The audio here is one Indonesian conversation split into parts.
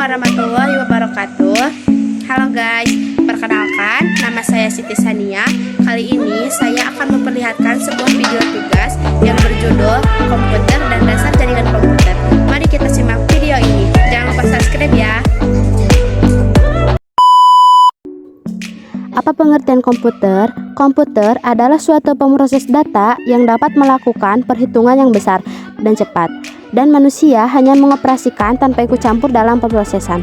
warahmatullahi wabarakatuh. Halo guys, perkenalkan nama saya Siti Sania. Kali ini saya akan memperlihatkan sebuah video tugas yang berjudul Komputer dan Dasar Jaringan Komputer. Mari kita simak video ini. Jangan lupa subscribe ya. Apa pengertian komputer? Komputer adalah suatu pemroses data yang dapat melakukan perhitungan yang besar dan cepat, dan manusia hanya mengoperasikan tanpa ikut campur dalam pemrosesan.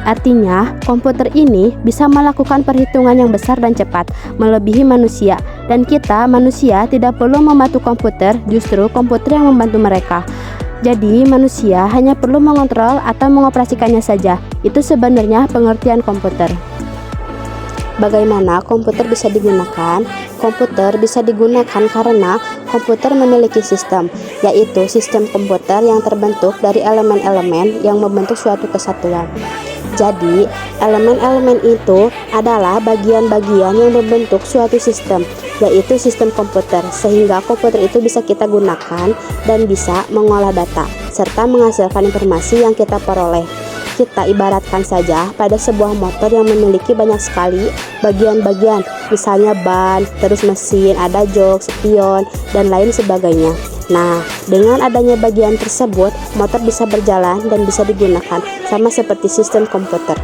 Artinya, komputer ini bisa melakukan perhitungan yang besar dan cepat, melebihi manusia, dan kita manusia tidak perlu membantu komputer, justru komputer yang membantu mereka. Jadi, manusia hanya perlu mengontrol atau mengoperasikannya saja. Itu sebenarnya pengertian komputer. Bagaimana komputer bisa digunakan? Komputer bisa digunakan karena komputer memiliki sistem, yaitu sistem komputer yang terbentuk dari elemen-elemen yang membentuk suatu kesatuan. Jadi, elemen-elemen itu adalah bagian-bagian yang membentuk suatu sistem, yaitu sistem komputer, sehingga komputer itu bisa kita gunakan dan bisa mengolah data, serta menghasilkan informasi yang kita peroleh. Kita ibaratkan saja pada sebuah motor yang memiliki banyak sekali bagian-bagian, misalnya ban, terus mesin, ada jok, spion, dan lain sebagainya. Nah, dengan adanya bagian tersebut, motor bisa berjalan dan bisa digunakan, sama seperti sistem komputer.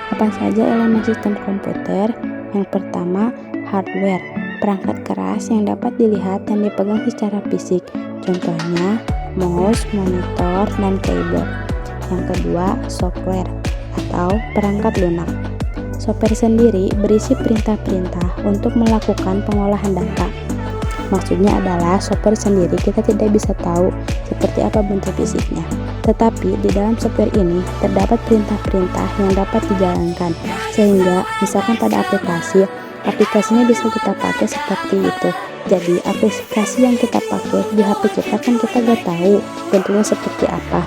Apa saja elemen sistem komputer? Yang pertama, hardware, perangkat keras yang dapat dilihat dan dipegang secara fisik, contohnya mouse, monitor, dan keyboard. Yang kedua, software atau perangkat lunak. Software sendiri berisi perintah-perintah untuk melakukan pengolahan data. Maksudnya adalah software sendiri kita tidak bisa tahu seperti apa bentuk fisiknya. Tetapi di dalam software ini terdapat perintah-perintah yang dapat dijalankan. Sehingga misalkan pada aplikasinya bisa kita pakai seperti itu. Jadi aplikasi yang kita pakai di HP kita kan kita gak tahu bentuknya seperti apa.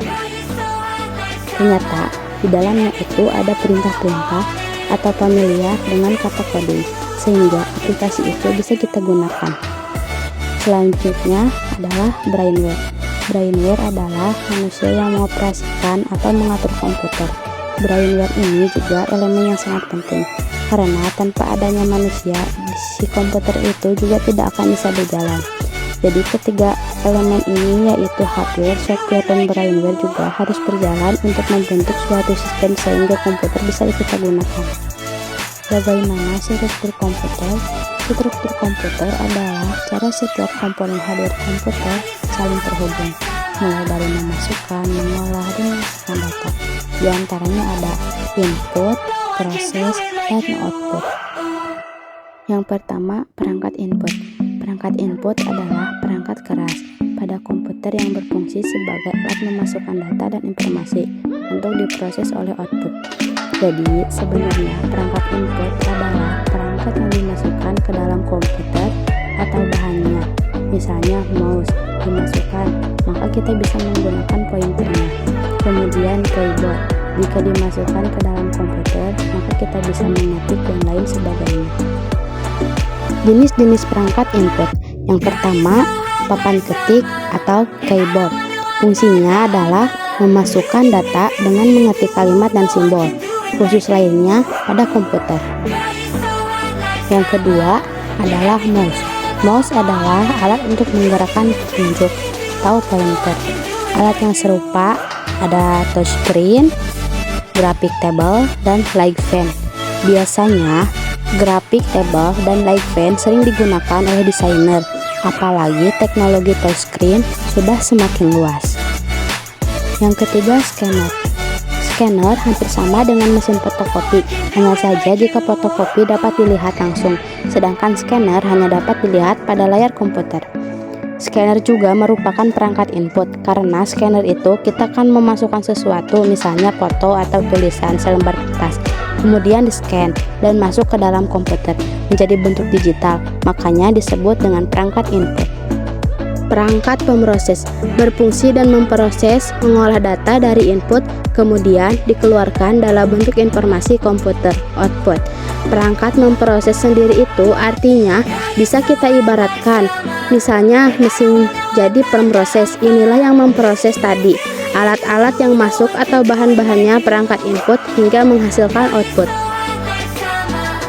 Ternyata di dalamnya itu ada perintah-perintah atau familiar dengan kata coding, sehingga aplikasi itu bisa kita gunakan. Selanjutnya adalah brainware. Brainware adalah manusia yang mengoperasikan atau mengatur komputer. Brainware ini juga elemen yang sangat penting, karena tanpa adanya manusia, si komputer itu juga tidak akan bisa berjalan. Jadi ketiga elemen ini yaitu hardware, software, dan brainware juga harus berjalan untuk membentuk suatu sistem sehingga komputer bisa kita gunakan. Bagaimana struktur komputer? Struktur komputer adalah cara setiap komponen hardware komputer saling terhubung, mulai dari memasukkan, mengolah, dan mengeluarkan data. Di antaranya ada input, proses, dan output. Yang pertama, perangkat input. Perangkat input adalah perangkat keras pada komputer yang berfungsi sebagai alat memasukkan data dan informasi untuk diproses oleh output. Jadi, sebenarnya perangkat input adalah perangkat yang dimasukkan ke dalam komputer atau bahannya. Misalnya mouse dimasukkan, maka kita bisa menggunakan pointernya. Kemudian keyboard, jika dimasukkan ke dalam komputer, maka kita bisa mengetik dan lain sebagainya. Jenis-jenis perangkat input. Yang pertama, papan ketik atau keyboard. Fungsinya adalah memasukkan data dengan mengetik kalimat dan simbol. Khusus lainnya pada komputer. Yang kedua adalah mouse. Mouse adalah alat untuk menggerakkan petunjuk atau pointer. Alat yang serupa ada touchscreen, graphic table, dan light fan. Biasanya graphic table dan light fan sering digunakan oleh desainer, apalagi teknologi touchscreen sudah semakin luas. Yang ketiga, scanner. Scanner hampir sama dengan mesin fotokopi, hanya saja jika fotokopi dapat dilihat langsung, sedangkan scanner hanya dapat dilihat pada layar komputer. Scanner juga merupakan perangkat input, karena scanner itu kita akan memasukkan sesuatu, misalnya foto atau tulisan selembar kertas, kemudian di-scan dan masuk ke dalam komputer menjadi bentuk digital, makanya disebut dengan perangkat input. Perangkat pemroses berfungsi dan memproses mengolah data dari input, kemudian dikeluarkan dalam bentuk informasi komputer output. Perangkat memproses sendiri itu artinya bisa kita ibaratkan misalnya mesin, jadi pemroses inilah yang memproses tadi alat-alat yang masuk atau bahan-bahannya perangkat input hingga menghasilkan output.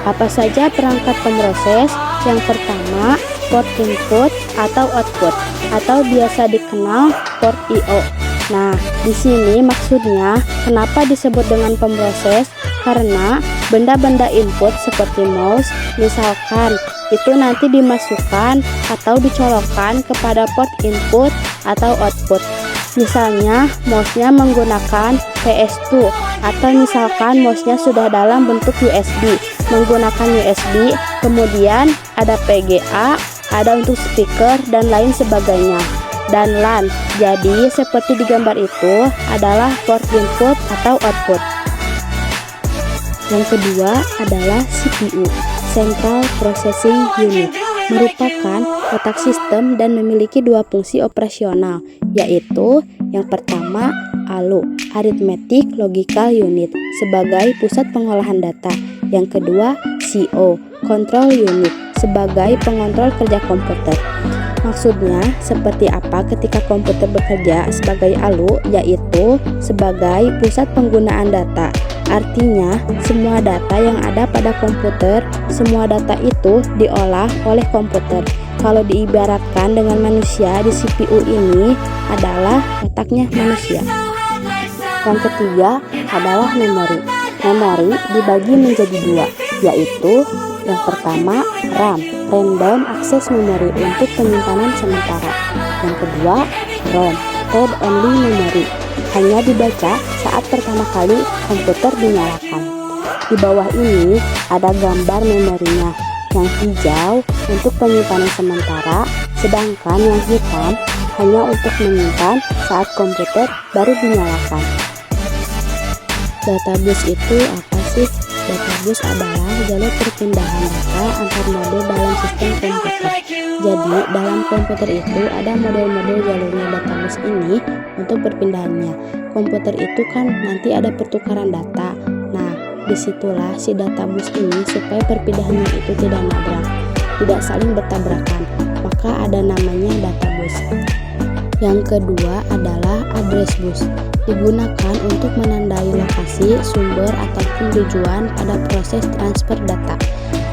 Apa saja perangkat pemroses? Yang pertama, port input atau output, atau biasa dikenal port I/O. Nah, di sini maksudnya kenapa disebut dengan pemroses? Karena benda-benda input seperti mouse, misalkan itu nanti dimasukkan atau dicolokkan kepada port input atau output. Misalnya mouse-nya menggunakan PS2, atau misalkan mouse-nya sudah dalam bentuk USB, menggunakan USB, kemudian ada PGA, ada untuk speaker dan lain sebagainya, dan LAN. Jadi seperti di gambar itu adalah port input atau output. Yang kedua adalah CPU, Central Processing Unit, merupakan otak sistem dan memiliki dua fungsi operasional, yaitu yang pertama ALU, Arithmetic Logical Unit, sebagai pusat pengolahan data. Yang kedua CO, Control Unit, sebagai pengontrol kerja komputer. Maksudnya seperti apa ketika komputer bekerja sebagai ALU, yaitu sebagai pusat penggunaan data. Artinya semua data yang ada pada komputer, semua data itu diolah oleh komputer. Kalau diibaratkan dengan manusia, di CPU ini adalah otaknya manusia. Yang ketiga adalah memori. Memori dibagi menjadi dua, yaitu yang pertama RAM, Random Access Memory, untuk penyimpanan sementara. Yang kedua ROM, Read Only Memory, hanya dibaca saat pertama kali komputer dinyalakan. Di bawah ini ada gambar memorinya. Yang hijau untuk penyimpanan sementara, sedangkan yang hitam hanya untuk menyimpan saat komputer baru dinyalakan. Databus itu apa sih? Databus adalah jalur perpindahan data antar mode dalam sistem komputer. Jadi, dalam komputer itu ada model-model jalurnya databus ini untuk perpindahannya. Komputer itu kan nanti ada pertukaran data. Nah, disitulah si databus ini supaya perpindahannya itu tidak nabrak, tidak saling bertabrakan. Maka ada namanya databus. Yang kedua adalah address bus, digunakan untuk menandai lokasi, sumber, ataupun tujuan pada proses transfer data.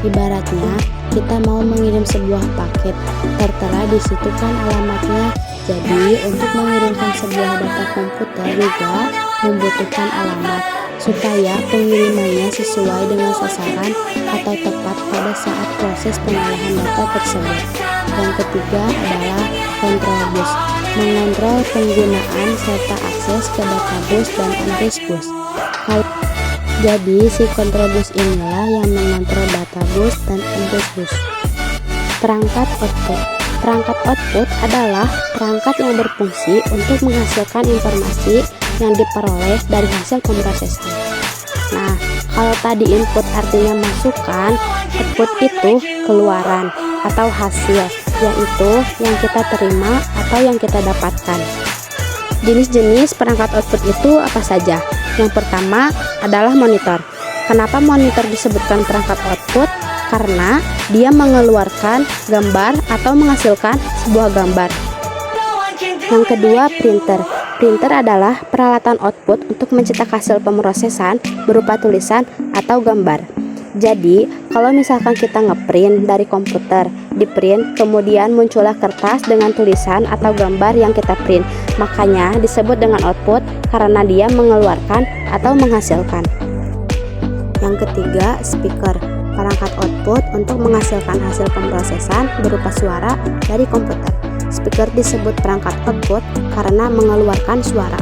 Ibaratnya kita mau mengirim sebuah paket, tertera di situ kan alamatnya. Jadi untuk mengirimkan sebuah data komputer juga membutuhkan alamat supaya pengirimannya sesuai dengan sasaran atau tepat pada saat proses pengolahan data tersebut. Yang ketiga adalah control bus, mengontrol penggunaan serta akses ke databus dan address bus. Jadi si control bus inilah yang mengontrol databus dan address bus. Perangkat output. Perangkat output adalah perangkat yang berfungsi untuk menghasilkan informasi yang diperoleh dari hasil pemrosesan. Nah, kalau tadi input artinya masukan, output itu keluaran atau hasil, yaitu yang kita terima atau yang kita dapatkan. Jenis-jenis perangkat output itu apa saja? Yang pertama adalah monitor. Kenapa monitor disebutkan perangkat output? Karena dia mengeluarkan gambar atau menghasilkan sebuah gambar. Yang kedua, printer. Printer adalah peralatan output untuk mencetak hasil pemrosesan berupa tulisan atau gambar. Jadi, kalau misalkan kita ngeprint dari komputer, di-print, kemudian muncullah kertas dengan tulisan atau gambar yang kita print. Makanya disebut dengan output karena dia mengeluarkan atau menghasilkan. Yang ketiga, speaker. Perangkat output untuk menghasilkan hasil pemrosesan berupa suara dari komputer. Speaker disebut perangkat output karena mengeluarkan suara.